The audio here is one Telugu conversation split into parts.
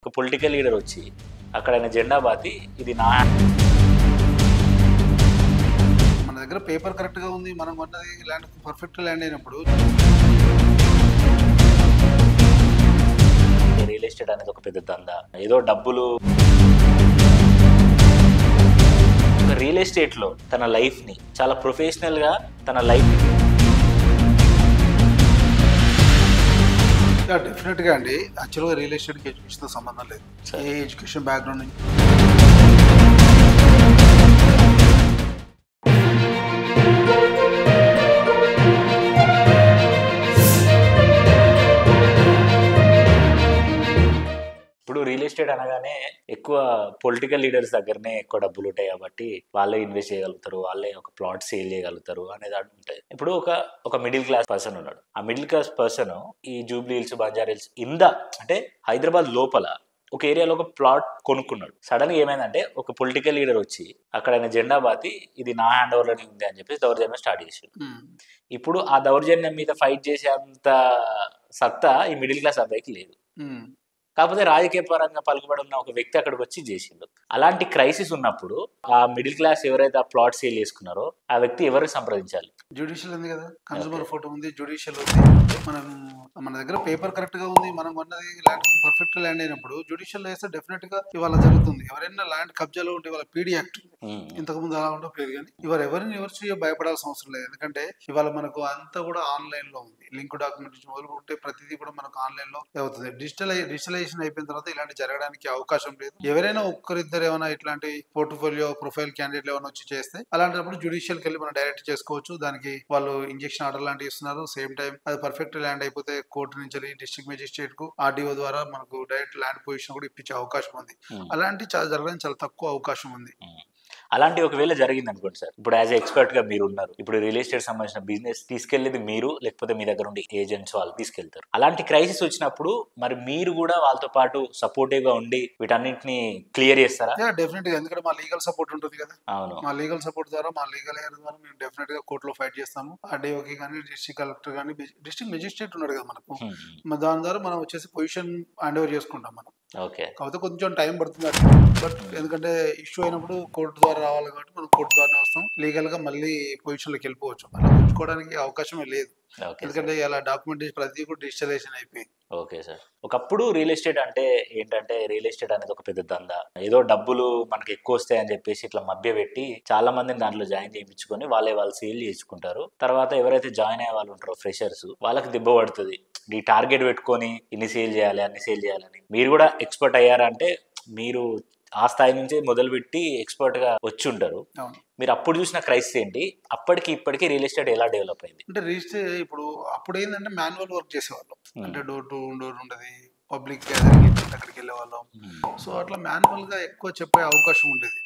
ఒక పొలిటికల్ లీడర్ వచ్చి అక్కడ ఆయన జెండా బాతి ఇది నా మన దగ్గర పేపర్ కరెక్ట్ గా ఉంది, మనం కొన్నది ల్యాండ్ పర్ఫెక్ట్ ల్యాండ్ అయినప్పుడు రియల్ ఎస్టేట్ అనేది ఒక పెద్ద దందా, ఏదో డబ్బులు. రియల్ ఎస్టేట్ లో తన లైఫ్ ని చాలా ప్రొఫెషనల్ గా తన లైఫ్ డెఫినెట్ గా అండి. యాక్చువల్గా రియల్ ఎస్టేట్ కి ఎడ్యుకేషన్ తో సంబంధం లేదు. ఏ ఎడ్యుకేషన్ బ్యాక్గ్రౌండ్ నుంచి ఇప్పుడు రియల్ ఎస్టేట్ అనగానే ఎక్కువ పొలిటికల్ లీడర్స్ దగ్గరనే ఎక్కువ డబ్బులు ఉంటాయి కాబట్టి వాళ్ళే ఇన్వెస్ట్ చేయగలుగుతారు, వాళ్ళే ఒక ప్లాట్ సేల్ చేయగలుగుతారు అనేది ఉంటుంది. ఇప్పుడు ఒక మిడిల్ క్లాస్ పర్సన్ ఉన్నాడు. ఆ మిడిల్ క్లాస్ పర్సన్ ఈ జూబ్లీ హిల్స్, బంజారా హిల్స్ అంటే హైదరాబాద్ లోపల ఒక ఏరియాలో ఒక ప్లాట్ కొనుక్కున్నాడు. సడన్ గా ఏమైందంటే ఒక పొలిటికల్ లీడర్ వచ్చి అక్కడ ఆయన జెండా బాతి ఇది నా హ్యాండ్ ఓవర్ లోనే ఉంది అని చెప్పేసి దౌర్జన్యం స్టార్ట్ చేసాడు. ఇప్పుడు ఆ దౌర్జన్యం మీద ఫైట్ చేసే అంత సత్తా ఈ మిడిల్ క్లాస్ అబ్బాయికి లేదు. కాకపోతే రాజకీయ పరంగా పలుకుబడి ఉన్న ఒక వ్యక్తి అక్కడికి వచ్చి చేసిండు. అలాంటి క్రైసిస్ ఉన్నప్పుడు ఆ మిడిల్ క్లాస్ ఎవరైతే ఆ ప్లాట్ సేల్ చేసుకున్నారో ఆ వ్యక్తి ఎవరికి సంప్రదించాలి? జ్యుడిషియల్ ఉంది కదా, కన్సూమర్ ఫోటో ఉంది, జ్యుడిషియల్ ఉంది. మన దగ్గర పేపర్ కరెక్ట్ గా ఉంది, మనం కొన్నది ల్యాండ్ పర్ఫెక్ట్ ల్యాండ్ అయినప్పుడు జ్యుడిషియల్ వేస్తే డెఫినెట్ గా ఇవాళ జరుగుతుంది. ఎవరైనా ల్యాండ్ కబ్జాలో ఉంటే ఇవాళ పీడీ యాక్ట్ ఇంతకు ముందు అలా ఉండలేదు. కానీ ఇవాళ ఎవరిని భయపడాల్సిన అవసరం లేదు. ఎందుకంటే ఇవాళ మనకు అంతా కూడా ఆన్లైన్ లో ఉంది. లింక్ డాక్యుమెంట్ మొదలు ఉంటే ప్రతిదీ కూడా మనకు ఆన్లైన్ లో అవుతుంది. డిజిటలైజేషన్ అయిపోయిన తర్వాత ఇలాంటి జరగడానికి అవకాశం లేదు. ఎవరైనా ఒక్కరిద్దరు ఏమైనా ఇట్లాంటి పోర్ట్ఫోలియో ప్రొఫైల్ క్యాండిడేట్ ఏమైనా వచ్చి చేస్తే అలాంటప్పుడు జ్యుడిషియల్ కి వెళ్ళి మనం డైరెక్ట్ చేసుకోవచ్చు. దానికి వాళ్ళు ఇంజెక్షన్ ఆర్డర్ లాంటివి ఇస్తున్నారు. సేమ్ టైం అది పర్ఫెక్ట్ ల్యాండ్ అయిపోతే కోర్టు నుంచి డిస్ట్రిక్ట్ మెజిస్ట్రేట్ కు ఆర్డీఓ ద్వారా మనకు డైరెక్ట్ ల్యాండ్ పొజిషన్ కూడా ఇప్పించే అవకాశం ఉంది. అలాంటి జరగడానికి చాలా తక్కువ అవకాశం ఉంది. అలాంటి ఒకవేళ జరిగింది అనుకోండి సార్, ఇప్పుడు యాజ్ ఎక్స్పర్ట్ గా మీరు ఉన్నారు, ఇప్పుడు రియల్ ఎస్టేట్ సంబంధించిన బిజినెస్ తీసుకెళ్లేది మీరు, లేకపోతే మీ దగ్గర ఉండే ఏజెంట్స్ వాళ్ళు తీసుకెళ్తారు. అలాంటి క్రైసిస్ వచ్చినప్పుడు మరి మీరు కూడా వాళ్ళతో పాటు సపోర్టివ్ గా ఉండి వీటన్నింటిని క్లియర్ చేస్తారా? డెఫినెట్ గా, ఎందుకంటే మా లీగల్ సపోర్ట్ ఉంటుంది కదా. అవును, మా లీగల్ సపోర్ట్ ద్వారా, మా లీగల్ ఎయిర్ ద్వారా మేము డెఫినెట్ గా కోర్టులో ఫైట్ చేస్తాము. ఆర్డీఓకి కానీ, డిస్ట్రిక్ట్ కలెక్టర్ కానీ, డిస్ట్రిక్ట్ మెజిస్ట్రేట్ ఉన్నాడు కదా మనకు, దాని ద్వారా మనం వచ్చేసి పొజిషన్ హ్యాండ్ ఓవర్ చేసుకుంటాం మనం. ఓకే, కాకపోతే కొంచెం టైం పడుతుంది. బట్ ఎందుకంటే ఇష్యూ అయినప్పుడు కోర్టు ద్వారా రావాలి కాబట్టి మనం కోర్టు ద్వారానే వస్తాం. లీగల్ గా మళ్ళీ పొజిషన్ లోకి వెళ్ళిపోవచ్చు. అలా ఉంచుకోవడానికి అవకాశమే లేదు. ఎందుకంటే ఇలా డాక్యుమెంటేషన్ ప్రతి కూడా డిజిటలైజేషన్ అయిపోయింది. Okay sir. ఒకప్పుడు రియల్ ఎస్టేట్ అంటే ఏంటంటే రియల్ ఎస్టేట్ అనేది ఒక పెద్ద దందా, ఏదో డబ్బులు మనకి ఎక్కువ వస్తాయని చెప్పేసి ఇట్లా మభ్య పెట్టి చాలా మందిని దాంట్లో జాయిన్ చేయించుకొని వాళ్ళు సేల్ చేసుకుంటారు. తర్వాత ఎవరైతే జాయిన్ అయ్యే వాళ్ళు ఉంటారో ఫ్రెషర్స్, వాళ్ళకి దెబ్బ పడుతుంది. ఈ టార్గెట్ పెట్టుకొని ఇన్ని సేల్ చేయాలి, అన్ని సేల్ చేయాలని. మీరు కూడా ఎక్స్పర్ట్ అయ్యారంటే మీరు ఆ స్థాయి నుంచి మొదలుపెట్టి ఎక్స్పర్ట్ గా వచ్చి ఉంటారు. మీరు అప్పుడు చూసిన క్రైసిస్ ఏంటి, అప్పటికి ఇప్పటికి రియల్ ఎస్టేట్ ఎలా డెవలప్ అయింది? అంటే రిజిస్టర్ ఇప్పుడు అప్పుడు ఏంటంటే మాన్యువల్ వర్క్ చేసేవాళ్ళం. అంటే డోర్ టు డోర్ ఉండేది, పబ్లిక్ గ్యాదరింగ్ దగ్గరికి వెళ్ళే వాళ్ళం. సో అట్లా మాన్యువల్ గా ఎక్కువ చెప్పే అవకాశం ఉండేది.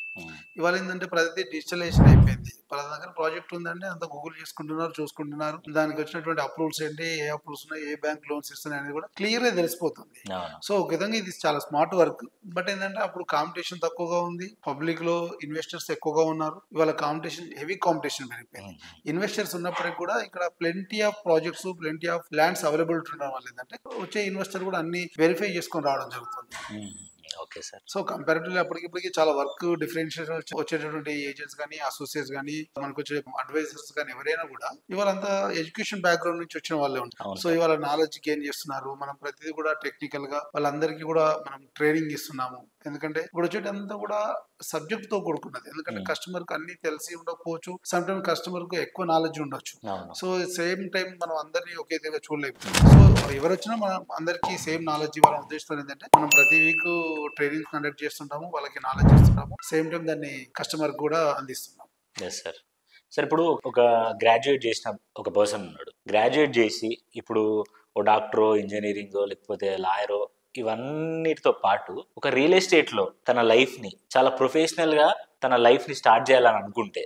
ఇవాళ ఏంటంటే ప్రతిదీ డిజిటలైజేషన్ అయిపోయింది. వాళ్ళ దగ్గర ప్రాజెక్ట్ ఉందంటే అంత గూగుల్ చేసుకుంటున్నారు, చూసుకుంటున్నారు. దానికి వచ్చినటువంటి అప్రూవల్స్ ఏంటి, ఏ అప్రూవల్స్ ఉన్నాయి, ఏ బ్యాంక్ లోన్స్ ఇస్తున్నాయి అనేది కూడా క్లియర్ గా తెలిసిపోతుంది. సో ఒక విధంగా ఇది చాలా స్మార్ట్ వర్క్. బట్ ఏంటంటే అప్పుడు కాంపిటీషన్ తక్కువగా ఉంది, పబ్లిక్ లో ఇన్వెస్టర్స్ ఎక్కువగా ఉన్నారు. ఇవాళ కాంపిటీషన్, హెవీ కాంపిటీషన్ పెరిగిపోయింది. ఇన్వెస్టర్స్ ఉన్నప్పటికీ కూడా ఇక్కడ plenty of projects, plenty of lands availability ఉండడం వల్ల ఏంటంటే వచ్చే ఇన్వెస్టర్ కూడా అన్ని వెరిఫై చేసుకొని రావడం జరుగుతుంది. Okay sir. సో కంపారిటివ్లీ అప్పటికిప్పటికి చాలా వర్క్ డిఫరెన్షియేషన్ వచ్చేటటువంటి ఏజెంట్స్ కానీ, అసోసియేట్స్ కానీ, మనకు వచ్చే అడ్వైజర్స్ కానీ ఎవరైనా కూడా ఇవాళ అంతా ఎడ్యుకేషన్ బ్యాక్గ్రౌండ్ నుంచి వచ్చిన వాళ్ళే ఉంటారు. సో ఇవాళ నాలెడ్జ్ గెయిన్ చేస్తున్నారు. మనం ప్రతిదీ కూడా టెక్నికల్ గా వాళ్ళందరికీ కూడా మనం ట్రైనింగ్ ఇస్తున్నాము. ఎందుకంటే ఇప్పుడు వచ్చేటంతా కూడా సబ్జెక్ట్ తో కూడుకున్నది. ఎందుకంటే కస్టమర్ కి అన్ని తెలిసి ఉండకపోవచ్చు, సమ్ టైమ్ కస్టమర్ కు ఎక్కువ నాలెడ్జ్ ఉండొచ్చు. సో సేమ్ టైం మనం అందరినీ ఒకే దగ్గర చూడలేము. సో ఎవరు వచ్చినా మనం అందరికీ సేమ్ నాలెడ్జ్ ఇవ్వాలని ఉద్దేశంతో ఏంటంటే మనం ప్రతి వీక్ ట్రైనింగ్ కండక్ట్ చేస్తుంటాము, వాళ్ళకి నాలెడ్జ్ ఇస్తున్నాము, సేమ్ టైం దాన్ని కస్టమర్ కూడా అందిస్తున్నాము. Yes sir. సార్ ఇప్పుడు ఒక గ్రాడ్యుయేట్ చేసిన ఒక పర్సన్ ఉన్నాడు. గ్రాడ్యుయేట్ చేసి ఇప్పుడు ఓ డాక్టరో, ఇంజనీరింగో, లేకపోతే లాయరో, ఇవన్నిటితో పాటు ఒక రియల్ ఎస్టేట్ లో తన లైఫ్ ని చాలా ప్రొఫెషనల్ గా తన లైఫ్ ని స్టార్ట్ చేయాలని అనుకుంటే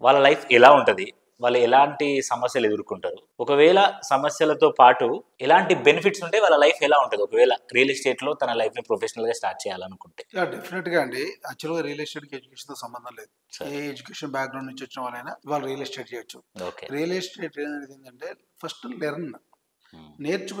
వాళ్ళ లైఫ్ ఎలా ఉంటది, వాళ్ళు ఎలాంటి సమస్యలు ఎదుర్కొంటారు, ఒకవేళ సమస్యలతో పాటు ఎలాంటి బెనిఫిట్స్ ఉంటే వాళ్ళ లైఫ్ ఎలా ఉంటుంది ఒకవేళ రియల్ ఎస్టేట్ లో తన లైఫ్ ని ప్రొఫెషనల్ గా స్టార్ట్ చేయాలనుకుంటే? డెఫినెట్ గా అండి. యాక్చువల్గా రియల్ ఎస్టేట్ కి ఎడ్యుకేషన్ తో సంబంధం లేదు. ఏ ఎడ్యుకేషన్ బ్యాక్గ్రౌండ్ నుంచి వచ్చిన వాళ్ళైనా వాళ్ళు రియల్ ఎస్టేట్ చేయొచ్చు. రియల్ ఎస్టేట్ అనేది ఏంటంటే ఫస్ట్ లెర్న్.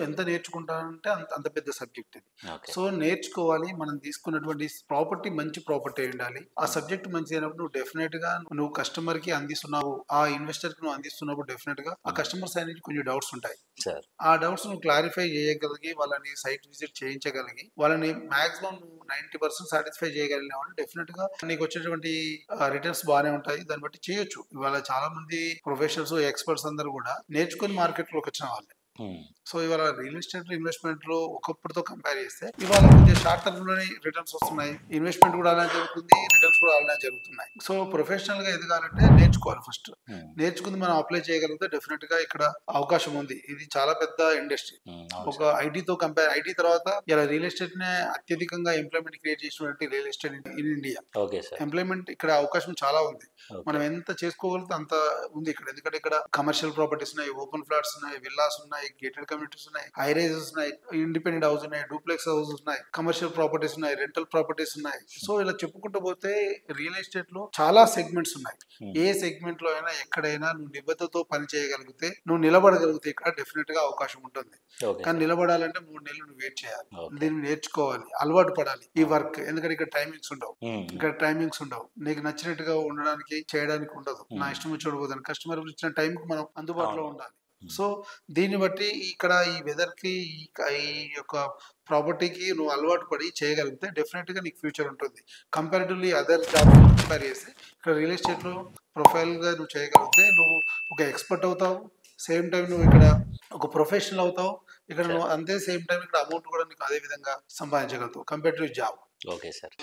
ఎంత నేర్చుకుంటానంటే అంత అంత పెద్ద సబ్జెక్ట్ ఇది. ఓకే. సో నేర్చుకోవాలి. మనం తీసుకున్నటువంటి ప్రాపర్టీ మంచి ప్రాపర్టీ అయి ఉండాలి. ఆ సబ్జెక్ట్ మంచి అయినప్పుడు నువ్వు డెఫినెట్ గా నువ్వు కస్టమర్ కి అందిస్తున్నావు, ఆ ఇన్వెస్టర్ కి నువ్వు అందిస్తున్నప్పుడు డెఫినెట్ గా ఆ కస్టమర్ సైడ్ నుంచి కొంచెం డౌట్స్ ఉంటాయి. సార్. ఆ డౌట్స్ నువ్వు క్లారిఫై చేయగలిగి వాళ్ళని సైట్ విజిట్ చేయించగలిగి వాళ్ళని మాక్సిమం నువ్వు 90% సాటిస్ఫై చేయగలిగినావు అంటే డెఫినెట్ గా నీకు వచ్చేటువంటి రిటర్న్స్ బాగానే ఉంటాయి. దాన్ని బట్టి చేయొచ్చు. ఇవాళ చాలా మంది ప్రొఫెషనల్స్ ఎక్స్పర్ట్స్ అందరూ కూడా నేర్చుకుని మార్కెట్ లోకి వచ్చిన వాళ్ళే. సో ఇవాళ రియల్ ఎస్టేట్ ఇన్వెస్ట్మెంట్ లో ఒకప్పటితో కంపేర్ చేస్తే ఇవాళ కొద్దిగా షార్ట్ టర్మ్ లోనే రిటర్న్స్ వస్తున్నాయి. ఇన్వెస్ట్మెంట్ కూడా అలానే జరుగుతుంది, రిటర్న్స్ కూడా అలానే జరుగుతున్నాయి. సో ప్రొఫెషనల్ గా ఎదగాలంటే నేర్చుకోవాలి. ఫస్ట్ నేర్చుకుంది మనం అప్లై చేయగలిగితే డెఫినెట్ గా ఇక్కడ అవకాశం ఉంది. ఇది చాలా పెద్ద ఇండస్ట్రీ. ఒక ఐటీతో కంపేర్, ఐటీ తర్వాత ఇలా రియల్ ఎస్టేట్ నే అత్యధికంగా ఎంప్లాయ్మెంట్ క్రియేట్ చేసినటువంటి real estate in India. Employment ఇక్కడ అవకాశం చాలా ఉంది. మనం ఎంత చేసుకోగలిగితే అంత ఉంది ఇక్కడ. ఎందుకంటే ఇక్కడ కమర్షియల్ ప్రాపర్టీస్ ఉన్నాయి, ఓపెన్ ఫ్లాట్స్ ఉన్నాయి, విల్లాస్ ఉన్నాయి, గేటెడ్ కమ్యూనిటీస్ ఉన్నాయి, హై రైజెస్ ఉన్నాయి, ఇండిపెండెంట్ హౌస్ ఉన్నాయి, డూప్లెక్స్ హౌసెస్ ఉన్నాయి, కమర్షియల్ ప్రాపర్టీస్ ఉన్నాయి, రెంటల్ ప్రాపర్టీస్ ఉన్నాయి. సో ఇలా చెప్పుకుంటూ పోతే రియల్ ఎస్టేట్ లో చాలా సెగ్మెంట్స్ ఉన్నాయి. ఏ సెగ్మెంట్ లో అయినా ఎక్కడైనా నువ్వు నిబద్ధతతో పని చేయగలిగితే, నువ్వు నిలబడగలిగితే ఇక్కడ డెఫినెట్ గా అవకాశం ఉంటుంది. కానీ నిలబడాలంటే 3 నెలలు నువ్వు వెయిట్ చేయాలి. దీన్ని నేర్చుకోవాలి, అలవాటు పడాలి ఈ వర్క్. ఎందుకంటే ఇక్కడ టైమింగ్స్ ఉండవు. నీకు నచ్చినట్టుగా ఉండడానికి చేయడానికి ఉండదు. నా ఇష్టం వచ్చి పోతాను. కస్టమర్ ఇచ్చిన టైంకి మనం అందుబాటులో ఉండాలి. సో దీన్ని బట్టి ఇక్కడ ఈ వెదర్ కి ఈ యొక్క ప్రాపర్టీకి నువ్వు అలవాటు పడి చేయగలిగితే డెఫినెట్ గా నీకు ఫ్యూచర్ ఉంటుంది. కంపారిటివ్లీ అదర్ జాబ్ కంపేర్ చేస్తే ఇక్కడ రియల్ ఎస్టేట్ లో ప్రొఫైల్ గా నువ్వు చేయగలిగితే నువ్వు ఒక ఎక్స్పర్ట్ అవుతావు. సేమ్ టైం నువ్వు ఇక్కడ ఒక ప్రొఫెషనల్ అవుతావు. ఇక్కడ నువ్వు అంతే సేమ్ టైం ఇక్కడ అమౌంట్ కూడా నీకు అదే విధంగా సంపాదించగలుగుతావు compare to job. Okay sir.